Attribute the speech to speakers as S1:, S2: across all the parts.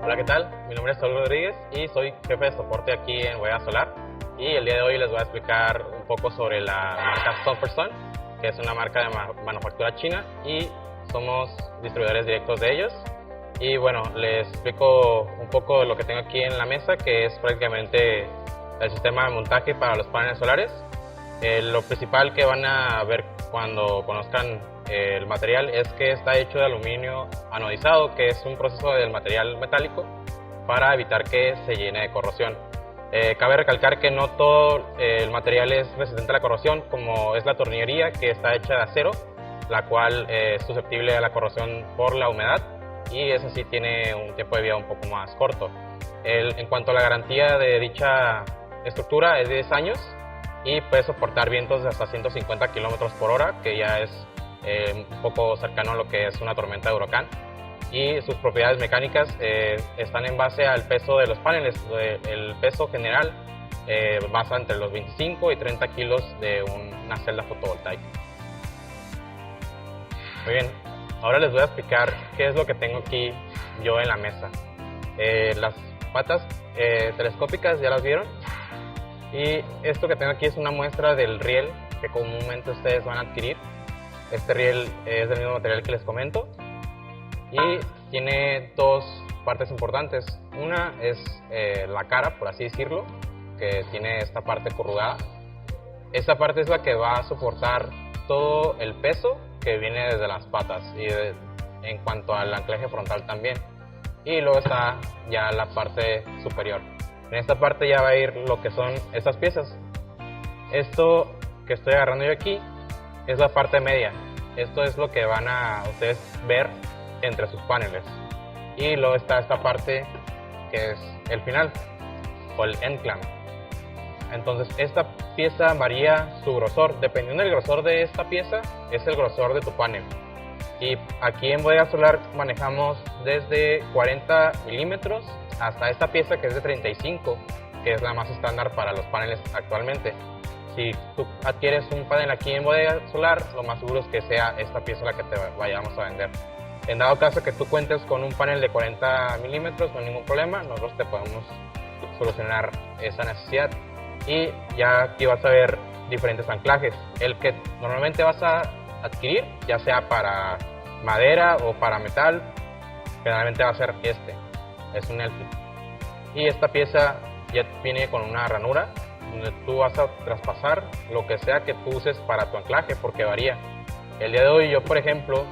S1: Hola, ¿qué tal? Mi nombre es Saúl Rodríguez y soy jefe de soporte aquí en Huella Solar. Y el día de hoy les voy a explicar un poco sobre la marca Sofferson, que es una marca de manufactura china y somos distribuidores directos de ellos. Y bueno, les explico un poco de lo que tengo aquí en la mesa, que es prácticamente el sistema de montaje para los paneles solares. Lo principal que van a ver cuando conozcan el material es que está hecho de aluminio anodizado, que es un proceso del material metálico para evitar que se llene de corrosión. Cabe recalcar que no todo el material es resistente a la corrosión, como es la tornillería, que está hecha de acero, la cual es susceptible a la corrosión por la humedad, y esa sí tiene un tiempo de vida un poco más corto. En cuanto a la garantía de dicha estructura, es de 10 años y puede soportar vientos de hasta 150 km/h, que ya es un poco cercano a lo que es una tormenta de huracán. Y sus propiedades mecánicas están en base al peso de los paneles. El peso general basa entre los 25 y 30 kilos de una celda fotovoltaica. Muy bien, ahora les voy a explicar qué es lo que tengo aquí yo en la mesa. Las patas telescópicas ya las vieron, y esto que tengo aquí es una muestra del riel que comúnmente ustedes van a adquirir. Este riel es del mismo material que les comento y tiene dos partes importantes. Una es la cara, por así decirlo, que tiene esta parte corrugada. Esta parte es la que va a soportar todo el peso que viene desde las patas y en cuanto al anclaje frontal también. Y luego está ya la parte superior. En esta parte ya va a ir lo que son estas piezas. Esto que estoy agarrando yo aquí es la parte media. Esto es lo que van a ustedes ver entre sus paneles. Y luego está esta parte que es el final, o el end clamp. Entonces esta pieza varía su grosor. Dependiendo del grosor de esta pieza, es el grosor de tu panel. Y aquí en Bodega Solar manejamos desde 40 milímetros hasta esta pieza que es de 35, que es la más estándar para los paneles actualmente. Si tú adquieres un panel aquí en Bodega Solar, lo más seguro es que sea esta pieza la que te vayamos a vender. En dado caso que tú cuentes con un panel de 40 milímetros, no hay ningún problema, nosotros te podemos solucionar esa necesidad. Y ya aquí vas a ver diferentes anclajes. El que normalmente vas a adquirir, ya sea para madera o para metal, generalmente va a ser este, es un Elfi. Y esta pieza ya viene con una ranura donde tú vas a traspasar lo que sea que tú uses para tu anclaje, porque varía. El día de hoy yo, por ejemplo,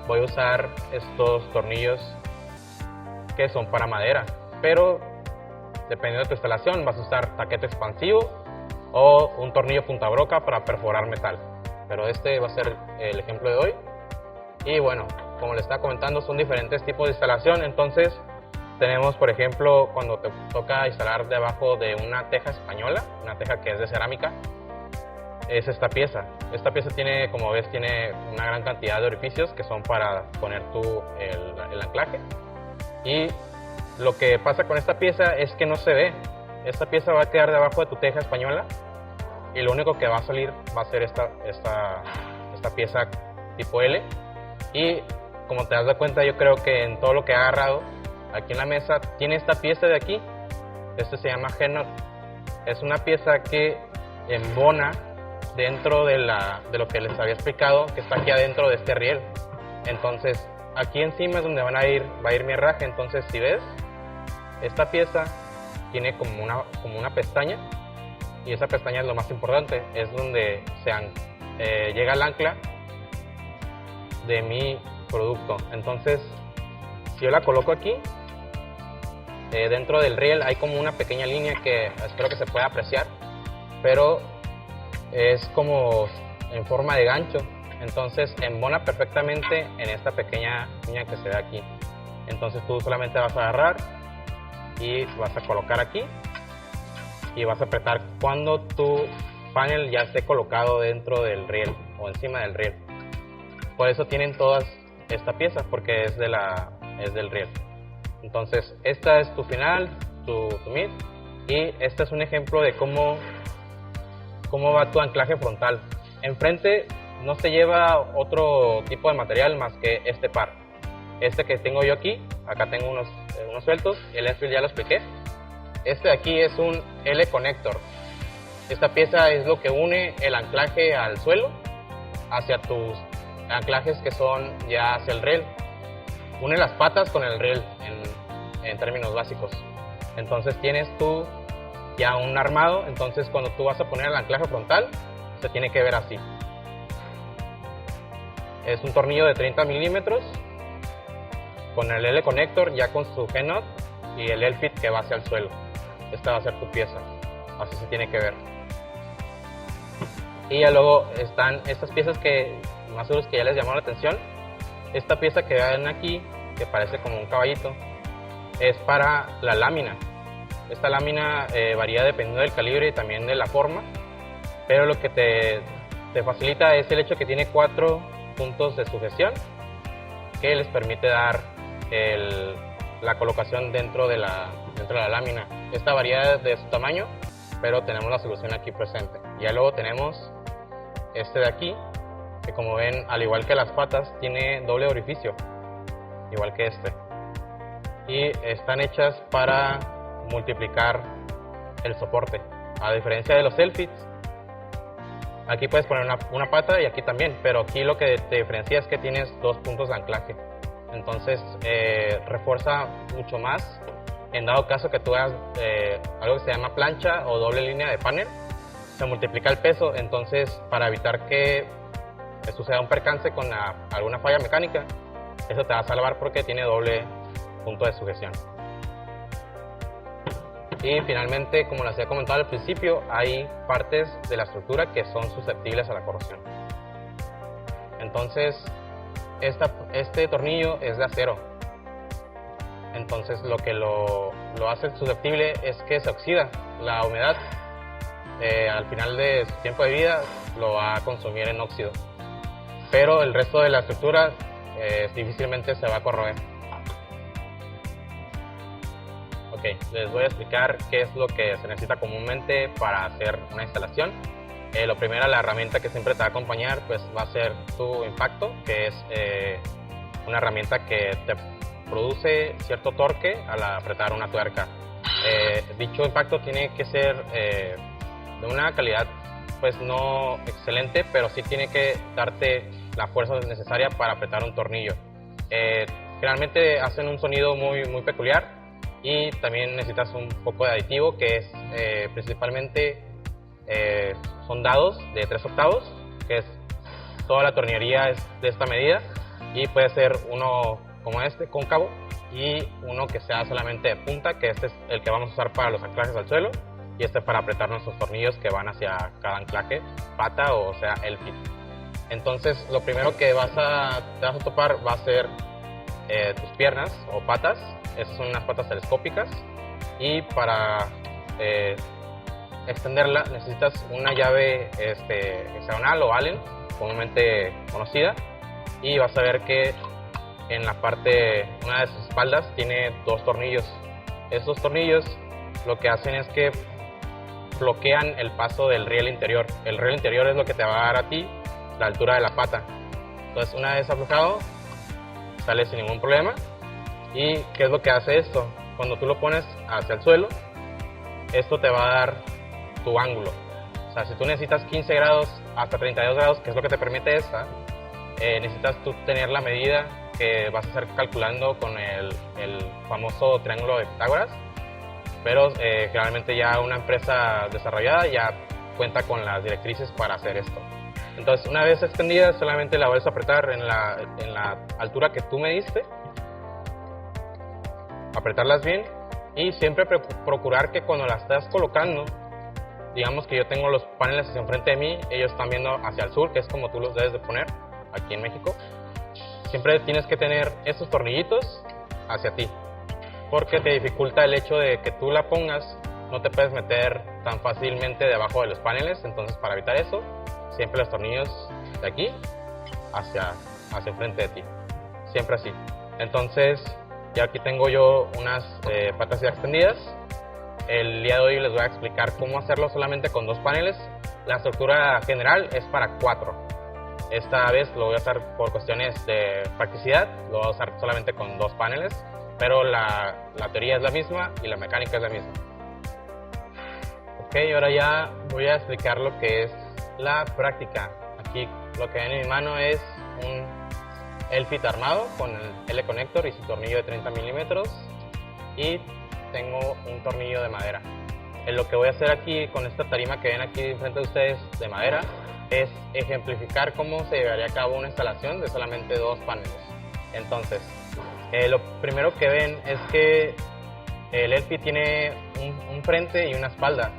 S1: voy a usar estos tornillos que son para madera, pero dependiendo de tu instalación vas a usar taquete expansivo o un tornillo puntabroca para perforar metal, pero este va a ser el ejemplo de hoy. Y bueno, como les estaba comentando, son diferentes tipos de instalación. Entonces tenemos, por ejemplo, cuando te toca instalar debajo de una teja española, una teja que es de cerámica, es esta pieza. Esta pieza tiene, como ves, tiene una gran cantidad de orificios que son para poner el anclaje. Y lo que pasa con esta pieza es que no se ve. Esta pieza va a quedar debajo de tu teja española y lo único que va a salir va a ser esta pieza tipo L. Y como te das cuenta, yo creo que en todo lo que he agarrado aquí en la mesa tiene esta pieza de aquí. Este se llama G-Nut. Es una pieza que embona dentro de lo que les había explicado, que está aquí adentro de este riel. Entonces aquí encima es donde va a ir mi herraje. Entonces si ves, esta pieza tiene como una pestaña, y esa pestaña es lo más importante, es donde llega el ancla de mi producto. Entonces si yo la coloco aquí, dentro del riel hay como una pequeña línea que espero que se pueda apreciar, pero es como en forma de gancho. Entonces embona perfectamente en esta pequeña línea que se ve aquí. Entonces tú solamente vas a agarrar y vas a colocar aquí y vas a apretar cuando tu panel ya esté colocado dentro del riel o encima del riel. Por eso tienen todas esta pieza, porque es del riel. Entonces esta es tu final, tu mid, y este es un ejemplo de cómo cómo va tu anclaje frontal. Enfrente no se lleva otro tipo de material más que este par. Este que tengo yo aquí, acá tengo unos sueltos, el L-field ya lo expliqué. Este de aquí es un L-connector. Esta pieza es lo que une el anclaje al suelo hacia tus anclajes que son ya hacia el riel. Une las patas con el riel en términos básicos. Entonces tienes tú ya un armado, entonces cuando tú vas a poner el anclaje frontal, se tiene que ver así. Es un tornillo de 30 milímetros con el L-connector ya con su G-nut y el L-fit que va hacia el suelo. Esta va a ser tu pieza, así se tiene que ver. Y ya luego están estas piezas que más seguros que ya les llamó la atención. Esta pieza que ven aquí, que parece como un caballito, es para la lámina. Esta lámina varía dependiendo del calibre y también de la forma, pero lo que te facilita es el hecho que tiene 4 puntos de sujeción que les permite dar la colocación dentro de la lámina. Esta varía de su tamaño, pero tenemos la solución aquí presente. Ya luego tenemos este de aquí, que como ven, al igual que las patas, tiene doble orificio, igual que este. Y están hechas para multiplicar el soporte. A diferencia de los L-fits, aquí puedes poner una pata y aquí también, pero aquí lo que te diferencia es que tienes 2 puntos de anclaje. Entonces refuerza mucho más en dado caso que tú hagas algo que se llama plancha o doble línea de panel. Se multiplica el peso, entonces para evitar que suceda un percance con alguna falla mecánica, eso te va a salvar porque tiene doble punto de sujeción. Y finalmente, como les había comentado al principio, hay partes de la estructura que son susceptibles a la corrosión. Entonces, este tornillo es de acero. Entonces, lo que lo hace susceptible es que se oxida. La humedad, al final de su tiempo de vida, lo va a consumir en óxido. Pero el resto de la estructura difícilmente se va a corroer. Ok, les voy a explicar qué es lo que se necesita comúnmente para hacer una instalación. Lo primero, la herramienta que siempre te va a acompañar pues va a ser tu impacto, que es una herramienta que te produce cierto torque al apretar una tuerca. Dicho impacto tiene que ser de una calidad pues no excelente, pero sí tiene que darte la fuerza necesaria para apretar un tornillo. Generalmente hacen un sonido muy peculiar. Y también necesitas un poco de aditivo, que es principalmente son dados de 3 octavos, que es toda la tornillería es de esta medida, y puede ser uno como este, cóncavo, y uno que sea solamente de punta, que este es el que vamos a usar para los anclajes al suelo, y este para apretar nuestros tornillos que van hacia cada anclaje, pata o sea L-fit. Entonces lo primero que te vas a topar va a ser tus piernas o patas. Estas son unas patas telescópicas y para extenderla necesitas una llave hexagonal o Allen, comúnmente conocida, y vas a ver que en la parte, una de sus espaldas tiene 2 tornillos. Estos tornillos lo que hacen es que bloquean el paso del riel interior. El riel interior es lo que te va a dar a ti la altura de la pata. Entonces una vez aflojado sale sin ningún problema. ¿Y qué es lo que hace esto? Cuando tú lo pones hacia el suelo, esto te va a dar tu ángulo. O sea, si tú necesitas 15 grados hasta 32 grados, que es lo que te permite esta, necesitas tú tener la medida que vas a estar calculando con el famoso triángulo de Pitágoras. Pero generalmente ya una empresa desarrollada ya cuenta con las directrices para hacer esto. Entonces, una vez extendida, solamente la vuelves a apretar en la altura que tú mediste, apretarlas bien, y siempre procurar que cuando las estás colocando, digamos que yo tengo los paneles hacia enfrente de mí, ellos están viendo hacia el sur, que es como tú los debes de poner aquí en México. Siempre tienes que tener estos tornillitos hacia ti, porque te dificulta el hecho de que tú la pongas, no te puedes meter tan fácilmente debajo de los paneles. Entonces, para evitar eso, siempre los tornillos de aquí hacia enfrente de ti, siempre así. Entonces, ya aquí tengo yo unas patas ya extendidas. El día de hoy les voy a explicar cómo hacerlo solamente con 2 paneles. La estructura general es para 4. Esta vez lo voy a usar por cuestiones de practicidad, lo voy a usar solamente con 2 paneles, pero la teoría es la misma y la mecánica es la misma. Ok, ahora ya voy a explicar lo que es la práctica. Aquí lo que ven en mi mano es un Elfit armado con el L-Connector y su tornillo de 30 milímetros, y tengo un tornillo de madera. Lo que voy a hacer aquí con esta tarima que ven aquí frente de ustedes de madera es ejemplificar cómo se llevaría a cabo una instalación de solamente 2 paneles. Entonces, lo primero que ven es que el Elfit tiene un frente y una espalda.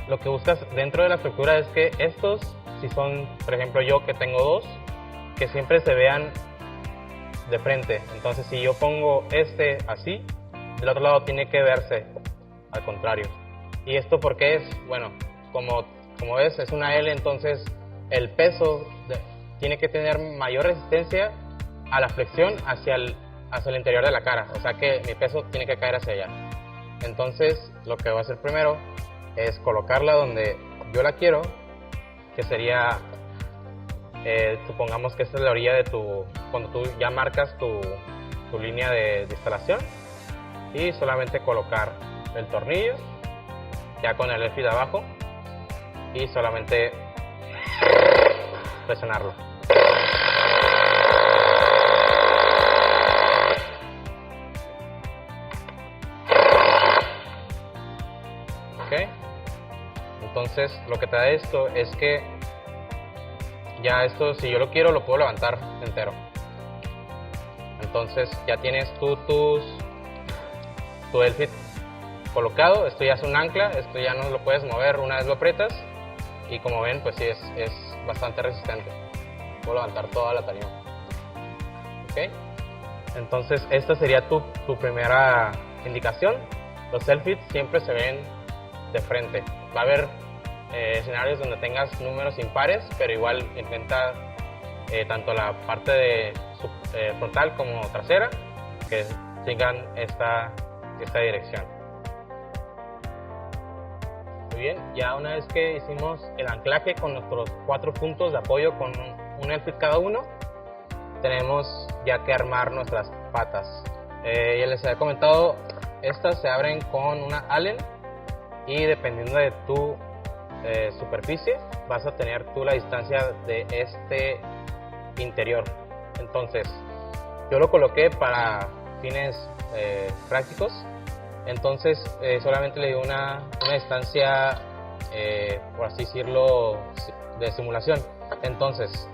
S1: Lo que buscas dentro de la estructura es que estos, si son, por ejemplo, yo que tengo 2, que siempre se vean de frente. Entonces, si yo pongo este así, del otro lado tiene que verse al contrario. ¿Y esto por qué es? Bueno, como ves, es una L, entonces el peso tiene que tener mayor resistencia a la flexión hacia el interior de la cara. O sea que mi peso tiene que caer hacia allá. Entonces, lo que voy a hacer primero es colocarla donde yo la quiero, que sería, supongamos que esta es la orilla de cuando tú ya marcas tu línea de instalación, y solamente colocar el tornillo ya con el Elfit abajo y solamente presionarlo. Ok, entonces lo que te da esto es que ya esto, si yo lo quiero, lo puedo levantar entero. Entonces ya tienes tu Elfit colocado. Esto ya es un ancla, esto ya no lo puedes mover una vez lo aprietas, y como ven, pues sí es bastante resistente. Puedo levantar toda la tarima. Ok, entonces esta sería tu primera indicación. Los Elfits siempre se ven de frente. Va a haber escenarios donde tengas números impares, pero igual intenta tanto la parte de frontal como trasera que sigan esta dirección. Muy bien, ya una vez que hicimos el anclaje con nuestros 4 puntos de apoyo con un Elfit cada uno, tenemos ya que armar nuestras patas. Ya les había comentado, estas se abren con una Allen, y dependiendo de tu superficie vas a tener tú la distancia de este interior. Entonces yo lo coloqué para fines prácticos, entonces solamente le di una distancia, por así decirlo, de simulación. Entonces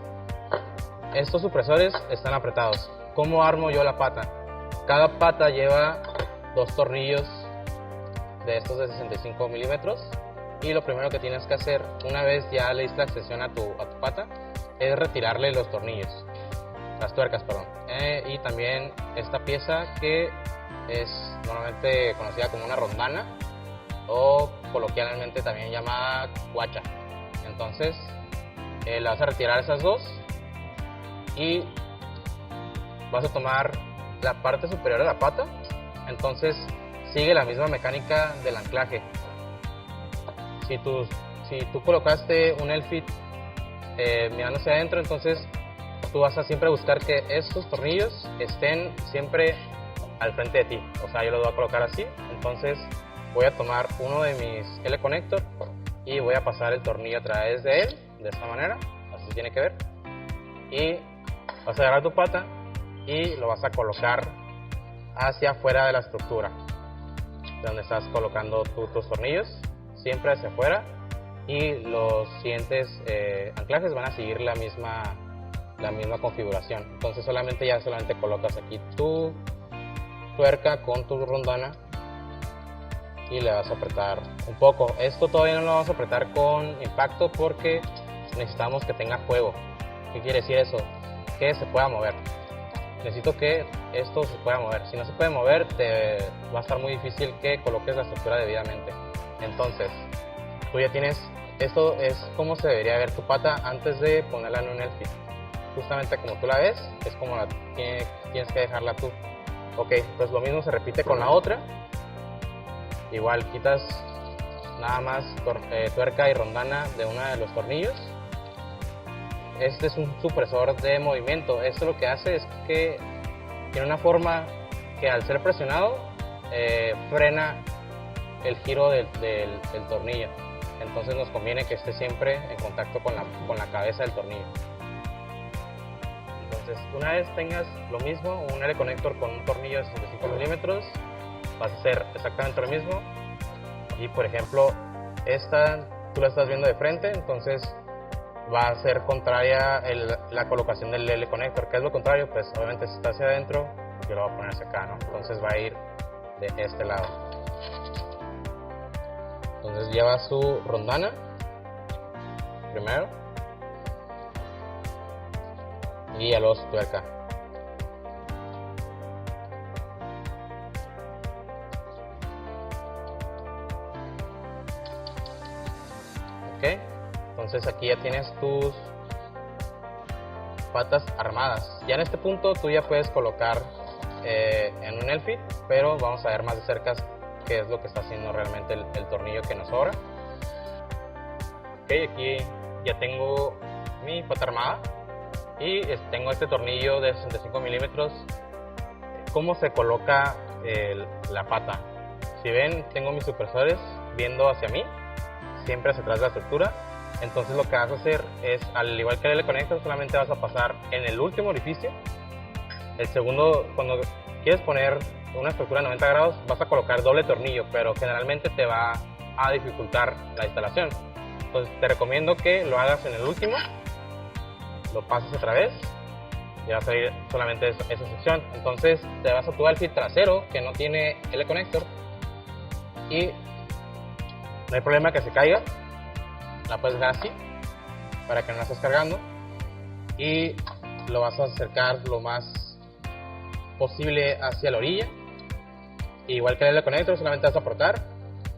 S1: estos supresores están apretados. ¿Cómo armo yo la pata? Cada pata lleva 2 tornillos de estos de 65 milímetros, y lo primero que tienes que hacer una vez ya le diste la extensión a tu pata es retirarle los tornillos, las tuercas, perdón, y también esta pieza que es normalmente conocida como una rondana, o coloquialmente también llamada guacha. Entonces le vas a retirar esas 2 y vas a tomar la parte superior de la pata. Entonces sigue la misma mecánica del anclaje. Si tú colocaste un Elfit mirando hacia adentro, entonces tú vas a siempre buscar que estos tornillos estén siempre al frente de ti. O sea, yo los voy a colocar así. Entonces voy a tomar uno de mis L-Connector y voy a pasar el tornillo a través de él, de esta manera, así tiene que ver. Y vas a agarrar tu pata y lo vas a colocar hacia afuera de la estructura, donde estás colocando tus tornillos, siempre hacia afuera, y los siguientes anclajes van a seguir la misma configuración. Entonces solamente colocas aquí tu tuerca con tu rondana y le vas a apretar un poco. Esto todavía no lo vamos a apretar con impacto porque necesitamos que tenga juego. ¿Qué quiere decir eso? Que se pueda mover. Necesito que esto se pueda mover. Si no se puede mover, te va a estar muy difícil que coloques la estructura debidamente. Entonces, tú ya tienes, esto es como se debería ver tu pata antes de ponerla en un Elfit. Justamente como tú la ves, es como tienes que dejarla tú. Ok, pues lo mismo se repite con la otra. Igual quitas nada más tuerca y rondana de uno de los tornillos. Este es un supresor de movimiento. Esto lo que hace es que tiene una forma que al ser presionado frena el giro del tornillo. Entonces nos conviene que esté siempre en contacto con la cabeza del tornillo. Entonces, una vez tengas lo mismo, un L-conector con un tornillo de 65 milímetros, vas a hacer exactamente lo mismo. Y por ejemplo, esta tú la estás viendo de frente, entonces va a ser contraria la colocación del L-conector. ¿Qué es lo contrario? Pues obviamente si está hacia adentro, yo lo voy a poner hacia acá, ¿no? Entonces va a ir de este lado. Entonces lleva su rondana primero y a los tuerca. Ok, entonces aquí ya tienes tus patas armadas. Ya en este punto tú ya puedes colocar en un Elfit, pero vamos a ver más de cerca qué es lo que está haciendo realmente el tornillo que nos sobra. Ok, aquí ya tengo mi pata armada y tengo este tornillo de 65 milímetros. ¿Cómo se coloca la pata? Si ven, tengo mis supresores viendo hacia mí, siempre hacia atrás de la estructura. Entonces lo que vas a hacer es, al igual que el L-conector, solamente vas a pasar en el último orificio. El segundo, cuando quieres poner una estructura de 90 grados, vas a colocar doble tornillo, pero generalmente te va a dificultar la instalación. Entonces te recomiendo que lo hagas en el último, lo pases otra vez y va a salir solamente esa sección. Entonces te vas a tu Elfit trasero que no tiene L-conector y no hay problema que se caiga. La puedes dejar así para que no la estés cargando y lo vas a acercar lo más posible hacia la orilla. Igual que el L-conector, solamente vas a apretar,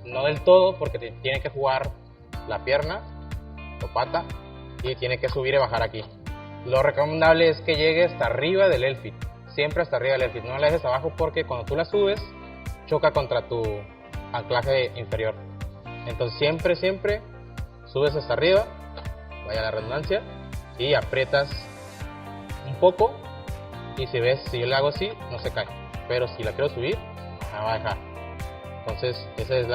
S1: no del todo porque te tiene que jugar la pierna o pata y tiene que subir y bajar aquí. Lo recomendable es que llegue hasta arriba del Elfit, siempre hasta arriba del Elfit, no la dejes abajo porque cuando tú la subes choca contra tu anclaje inferior. Entonces siempre subes hasta arriba, vaya la redundancia, y aprietas un poco. Y si ves, si yo le hago así, no se cae, pero si la quiero subir, la va a dejar. Entonces esa es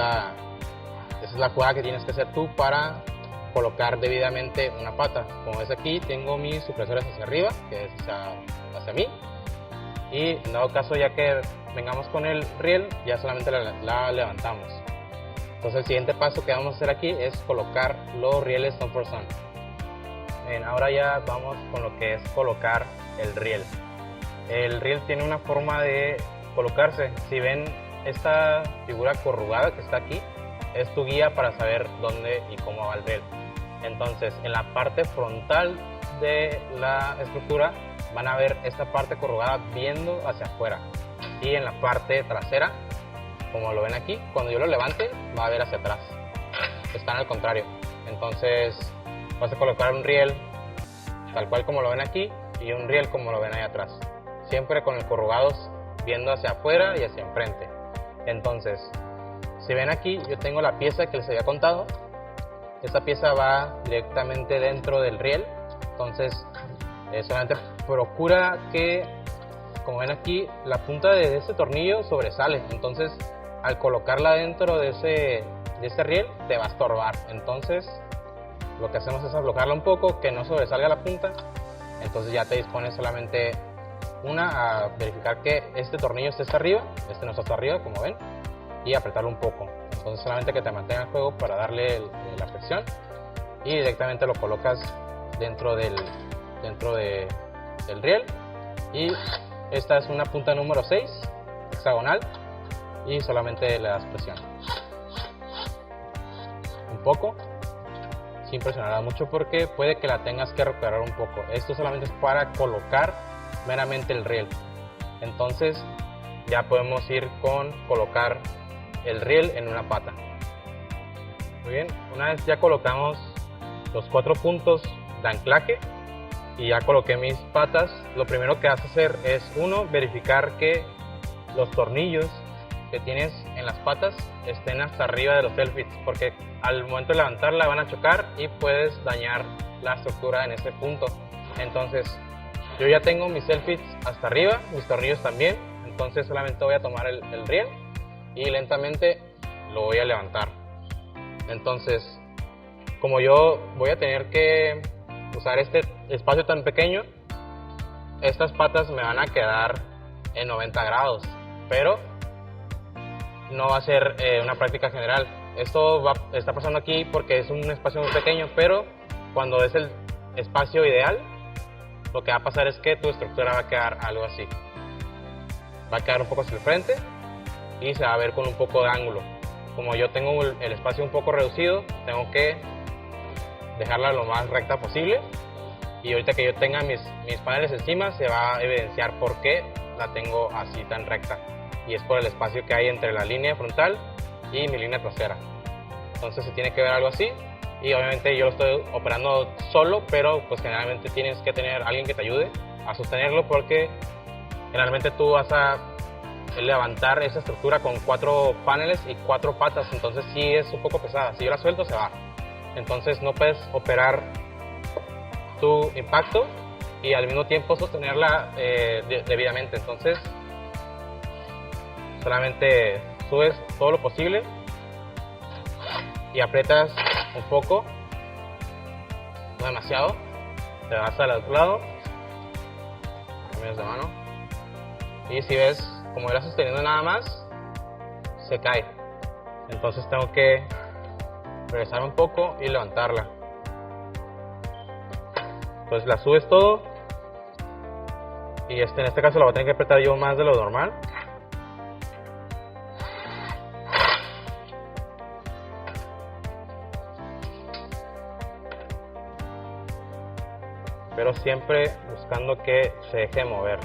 S1: la jugada que tienes que hacer tú para colocar debidamente una pata. Como ves aquí, tengo mis supresores hacia arriba, que es hacia mí, y en dado caso, ya que vengamos con el riel, ya solamente la levantamos. Entonces el siguiente paso que vamos a hacer aquí es colocar los rieles Stone for Sun. Bien, ahora ya vamos con lo que es colocar el riel. El riel tiene una forma de colocarse. Si ven esta figura corrugada que está aquí, es tu guía para saber dónde y cómo va el riel. Entonces en la parte frontal de la estructura van a ver esta parte corrugada viendo hacia afuera, y en la parte trasera, como lo ven aquí, cuando yo lo levante va a ver hacia atrás, están al contrario. Entonces vas a colocar un riel tal cual como lo ven aquí y un riel como lo ven ahí atrás, siempre con el corrugados viendo hacia afuera y hacia enfrente. Entonces si ven aquí, yo tengo la pieza que les había contado. Esta pieza va directamente dentro del riel, entonces solamente procura que, como ven aquí, la punta de este tornillo sobresale. Entonces al colocarla dentro de ese riel te va a estorbar. Entonces lo que hacemos es aflojarla un poco, que no sobresalga la punta. Entonces ya te dispones solamente a verificar que este tornillo esté hasta arriba, este no está hasta arriba como ven, y apretarlo un poco. Entonces solamente que te mantenga el juego para darle la presión, y directamente lo colocas dentro del riel. Y esta es una punta número 6 hexagonal, y solamente le das presión un poco, sin presionarla mucho porque puede que la tengas que recuperar un poco. Esto solamente es para colocar meramente el riel. Entonces ya podemos ir con colocar el riel en una pata. Muy bien, una vez ya colocamos los 4 puntos de anclaje y ya coloqué mis patas, lo primero que vas a hacer es verificar que los tornillos que tienes en en las patas estén hasta arriba de los self-fits, porque al momento de levantarla van a chocar y puedes dañar la estructura en ese punto. Entonces yo ya tengo mis self-fits hasta arriba, mis tornillos también, entonces solamente voy a tomar el riel y lentamente lo voy a levantar. Entonces, como yo voy a tener que usar este espacio tan pequeño, estas patas me van a quedar en 90 grados, pero no va a ser una práctica general. Esto está pasando aquí porque es un espacio muy pequeño, pero cuando es el espacio ideal, lo que va a pasar es que tu estructura va a quedar algo así. Va a quedar un poco hacia el frente y se va a ver con un poco de ángulo. Como yo tengo el espacio un poco reducido, tengo que dejarla lo más recta posible, y ahorita que yo tenga mis paneles encima se va a evidenciar por qué la tengo así tan recta, y es por el espacio que hay entre la línea frontal y mi línea trasera. Entonces se tiene que ver algo así, y obviamente yo lo estoy operando solo, pero pues generalmente tienes que tener alguien que te ayude a sostenerlo, porque generalmente tú vas a levantar esa estructura con 4 paneles y 4 patas, entonces sí es un poco pesada. Si yo la suelto se va, entonces no puedes operar tu impacto y al mismo tiempo sostenerla debidamente. Entonces solamente subes todo lo posible y aprietas un poco, no demasiado, te vas al otro lado, cambias de mano, y si ves, como era sosteniendo nada más, se cae. Entonces tengo que regresar un poco y levantarla. Entonces la subes todo, y en este caso la voy a tener que apretar yo más de lo normal. Pero siempre buscando que se deje mover.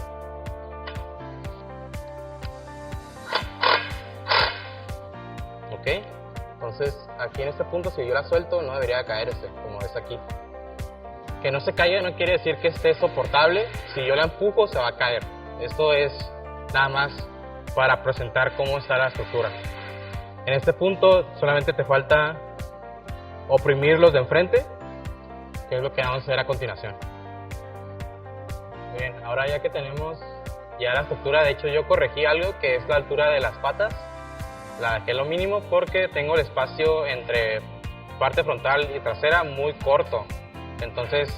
S1: Ok, entonces aquí en este punto, si yo la suelto, no debería caerse como es aquí. Que no se caiga no quiere decir que esté soportable. Si yo la empujo se va a caer. Esto es nada más para presentar cómo está la estructura. En este punto solamente te falta oprimir los de enfrente, que es lo que vamos a hacer a continuación. Bien, ahora ya que tenemos ya la estructura, de hecho yo corregí algo, que es la altura de las patas. La dejé lo mínimo porque tengo el espacio entre parte frontal y trasera muy corto. Entonces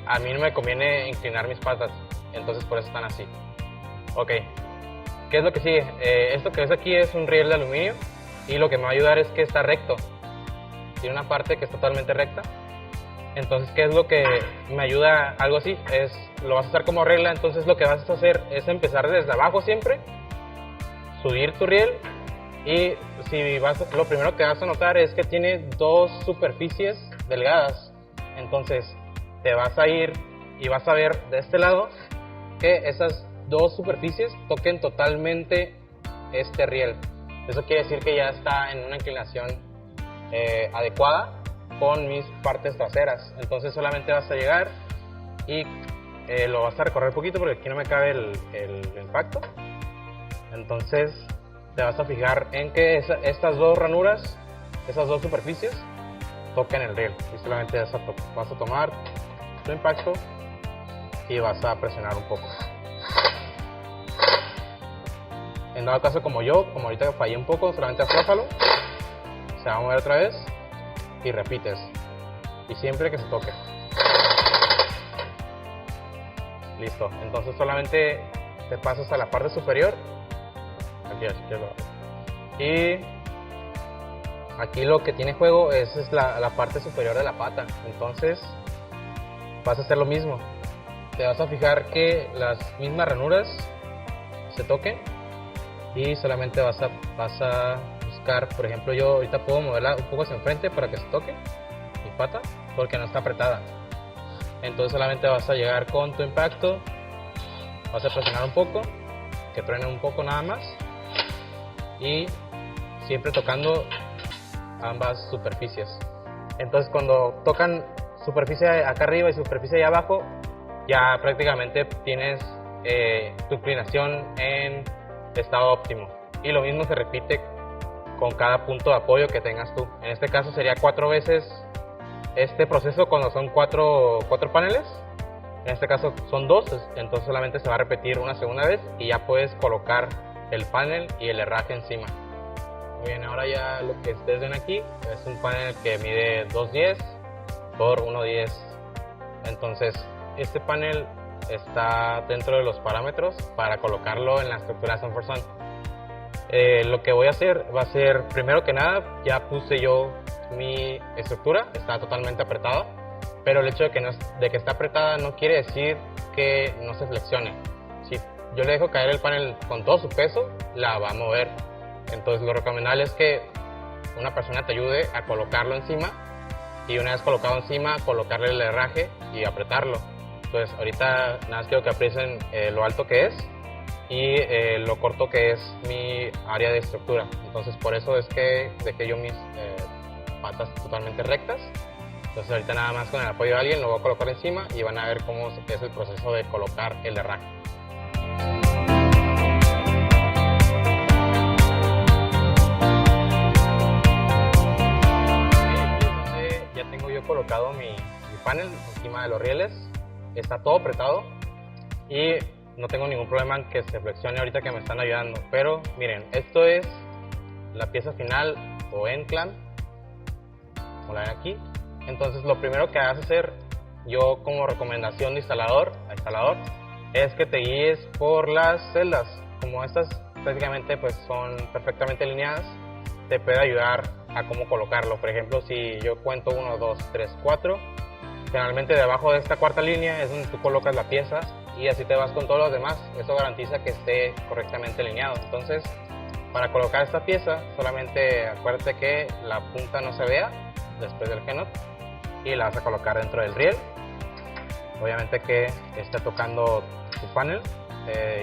S1: a mí no me conviene inclinar mis patas, entonces por eso están así. Ok, ¿qué es lo que sigue? Esto que ves aquí es un riel de aluminio, y lo que me va a ayudar es que está recto. Tiene una parte que es totalmente recta. Entonces, ¿qué es lo que me ayuda? Algo así, lo vas a usar como regla. Entonces lo que vas a hacer es empezar desde abajo siempre, subir tu riel, y lo primero que vas a notar es que tiene 2 superficies delgadas. Entonces te vas a ir y vas a ver de este lado que esas 2 superficies toquen totalmente este riel. Eso quiere decir que ya está en una inclinación adecuada con mis partes traseras. Entonces solamente vas a llegar y lo vas a recorrer un poquito porque aquí no me cabe el impacto. Entonces te vas a fijar en que estas 2 ranuras, esas 2 superficies, toquen el riel, y solamente vas a tomar tu impacto y vas a presionar un poco. En dado caso como ahorita fallé un poco, solamente aflójalo, se va a mover otra vez y repites, y siempre que se toque. Listo, entonces solamente te pasas a la parte superior, aquí así que y aquí lo que tiene juego es la parte superior de la pata. Entonces vas a hacer lo mismo, te vas a fijar que las mismas ranuras se toquen, y solamente vas a buscar, por ejemplo, yo ahorita puedo moverla un poco hacia enfrente para que se toque mi pata, porque no está apretada. Entonces solamente vas a llegar con tu impacto, vas a presionar un poco, que truene un poco nada más, y siempre tocando ambas superficies. Entonces cuando tocan superficie acá arriba y superficie allá abajo, ya prácticamente tienes tu inclinación en estado óptimo. Y lo mismo se repite con cada punto de apoyo que tengas tú. En este caso sería 4 veces este proceso cuando son 4 paneles. En este caso son 2, entonces solamente se va a repetir una segunda vez y ya puedes colocar el panel y el herraje encima. Muy bien, ahora ya lo que ustedes ven aquí es un panel que mide 2.10 por 1.10. Entonces este panel está dentro de los parámetros para colocarlo en la estructura de Sun4Sun. Lo que voy a hacer va a ser, primero que nada, ya puse yo mi estructura, está totalmente apretada, pero el hecho de que está apretada no quiere decir que no se flexione. Si yo le dejo caer el panel con todo su peso, la va a mover. Entonces lo recomendable es que una persona te ayude a colocarlo encima, y una vez colocado encima, colocarle el herraje y apretarlo. Entonces ahorita nada más quiero que aprecien lo alto que es y lo corto que es mi área de estructura. Entonces por eso es que dejé yo mis patas totalmente rectas. Entonces ahorita nada más con el apoyo de alguien lo voy a colocar encima y van a ver cómo es el proceso de colocar el herraje. Ya tengo yo colocado mi panel encima de los rieles, está todo apretado y no tengo ningún problema en que se flexione ahorita que me están ayudando. Pero miren, esto es la pieza final o end clamp, como la ven aquí. Entonces lo primero que vas a hacer, yo como recomendación de instalador es que te guíes por las celdas. Como estas prácticamente pues son perfectamente alineadas, te puede ayudar a cómo colocarlo. Por ejemplo, si yo cuento 1, 2, 3, 4, generalmente debajo de esta cuarta línea es donde tú colocas la pieza y así te vas con todos los demás. Eso garantiza que esté correctamente alineado. Entonces, para colocar esta pieza, solamente acuérdate que la punta no se vea después del G-Nut y la vas a colocar dentro del riel. Obviamente que esté tocando tu panel.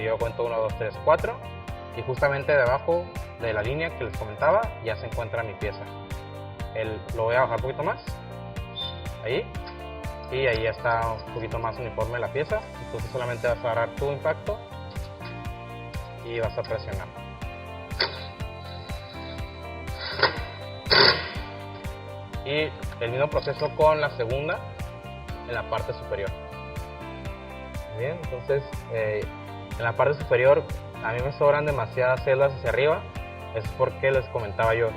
S1: Yo cuento 1, 2, 3, 4 y justamente debajo de la línea que les comentaba ya se encuentra mi pieza. Lo voy a bajar un poquito más, ahí, y ahí ya está un poquito más uniforme la pieza. Entonces solamente vas a agarrar tu impacto y vas a presionar. Y el mismo proceso con la segunda en la parte superior. Bien, entonces en la parte superior a mí me sobran demasiadas celdas hacia arriba. Es porque les comentaba yo,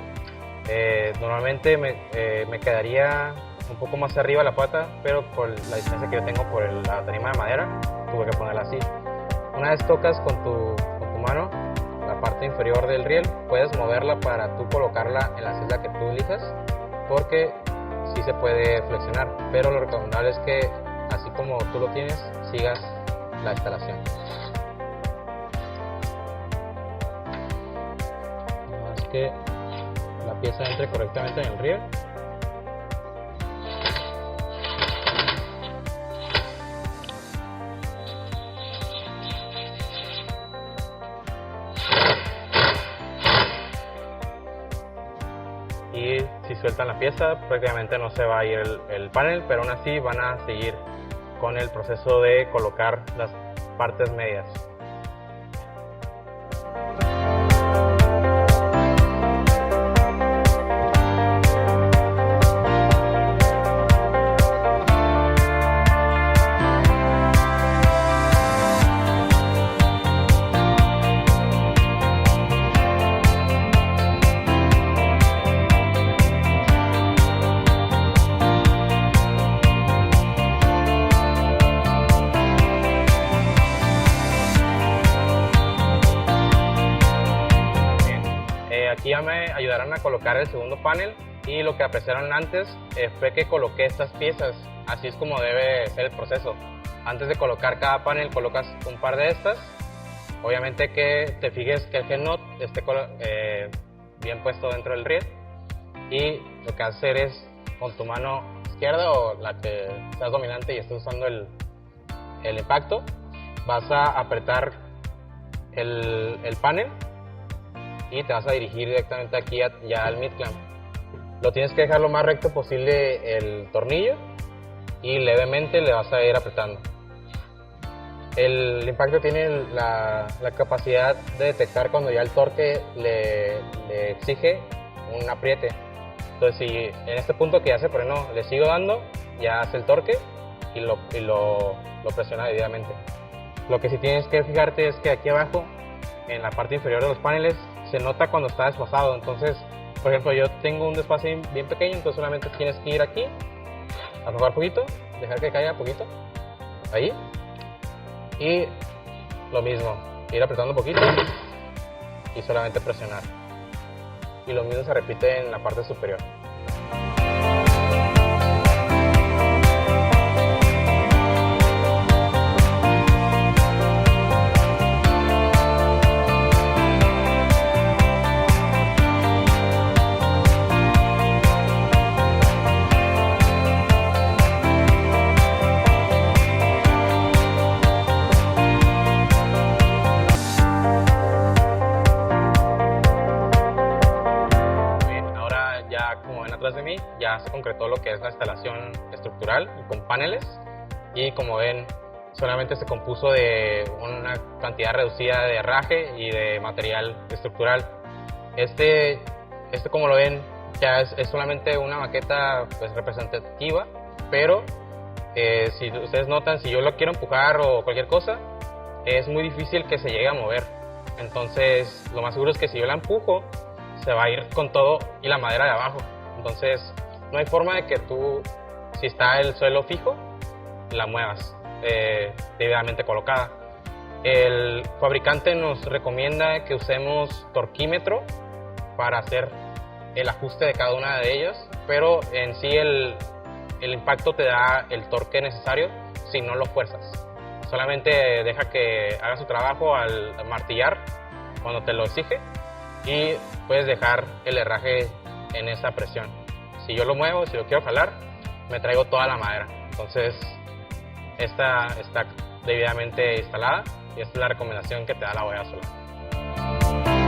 S1: normalmente me quedaría un poco más arriba la pata, pero por la distancia que yo tengo por la tarima de madera, tuve que ponerla así. Una vez tocas con tu mano la parte inferior del riel, puedes moverla para tú colocarla en la celda que tú elijas, porque sí se puede flexionar, pero lo recomendable es que así como tú lo tienes, sigas la instalación. Más que la pieza entre correctamente en el riel. Y si sueltan la pieza, prácticamente no se va a ir el panel, pero aún así van a seguir con el proceso de colocar las partes medias. Aquí ya me ayudarán a colocar el segundo panel, y lo que apreciaron antes fue que coloqué estas piezas. Así es como debe ser el proceso. Antes de colocar cada panel colocas un par de estas. Obviamente que te fijes que el G-Nut esté bien puesto dentro del riel, y lo que vas a hacer es con tu mano izquierda o la que seas dominante y estés usando el impacto, vas a apretar el panel y te vas a dirigir directamente aquí ya al mid clamp. Lo tienes que dejar lo más recto posible el tornillo y levemente le vas a ir apretando. El impacto tiene la capacidad de detectar cuando ya el torque le exige un apriete. Entonces, si en este punto que ya se frenó, le sigo dando, ya hace el torque y lo presiona debidamente. Lo que sí tienes que fijarte es que aquí abajo, en la parte inferior de los paneles, se nota cuando está desfasado. Entonces, por ejemplo, yo tengo un desfase bien pequeño, entonces solamente tienes que ir aquí, aflojar poquito, dejar que caiga poquito, ahí. Y lo mismo, ir apretando un poquito y solamente presionar. Y lo mismo se repite en la parte superior. Como ven atrás de mí, ya se concretó lo que es la instalación estructural con paneles, y como ven, solamente se compuso de una cantidad reducida de herraje y de material estructural. Este como lo ven, ya es solamente una maqueta pues representativa, pero si ustedes notan, si yo lo quiero empujar o cualquier cosa, es muy difícil que se llegue a mover. Entonces lo más seguro es que si yo la empujo, se va a ir con todo y la madera de abajo. Entonces no hay forma de que tú, si está el suelo fijo, la muevas debidamente colocada. El fabricante nos recomienda que usemos torquímetro para hacer el ajuste de cada una de ellas, pero en sí el impacto te da el torque necesario si no lo fuerzas. Solamente deja que haga su trabajo al martillar cuando te lo exige, y puedes dejar el herraje en esa presión. Si yo lo muevo, si lo quiero jalar, me traigo toda la madera. Entonces esta está debidamente instalada y esta es la recomendación que te da la bodega solar.